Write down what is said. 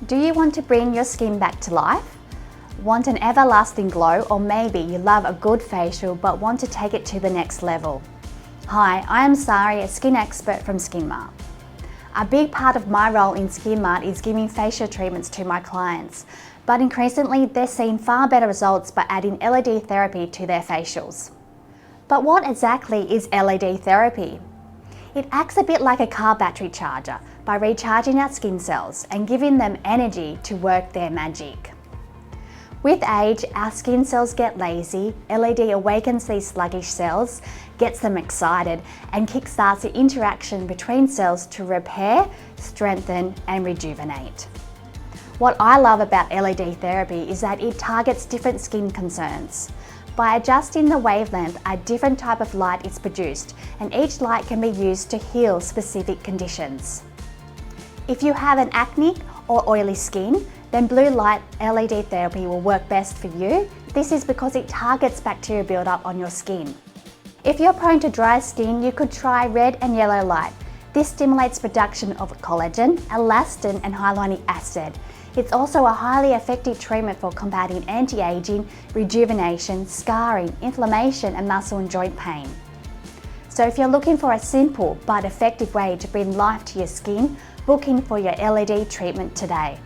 Do you want to bring your skin back to life? Want an everlasting glow, or maybe you love a good facial but want to take it to the next level? Hi, I am Sari, a skin expert from SkinMart. A big part of my role in SkinMart is giving facial treatments to my clients, but increasingly they're seeing far better results by adding LED therapy to their facials. But what exactly is LED therapy? It acts a bit like a car battery charger by recharging our skin cells and giving them energy to work their magic. With age, our skin cells get lazy. LED awakens these sluggish cells, gets them excited, and kickstarts the interaction between cells to repair, strengthen, and rejuvenate. What I love about LED therapy is that it targets different skin concerns. By adjusting the wavelength, a different type of light is produced, and each light can be used to heal specific conditions. If you have an acne or oily skin, then blue light LED therapy will work best for you. This is because it targets bacteria buildup on your skin. If you're prone to dry skin, you could try red and yellow light. This stimulates production of collagen, elastin, and hyaluronic acid. It's also a highly effective treatment for combating anti-aging, rejuvenation, scarring, inflammation, and muscle and joint pain. So if you're looking for a simple but effective way to bring life to your skin, book in for your LED treatment today.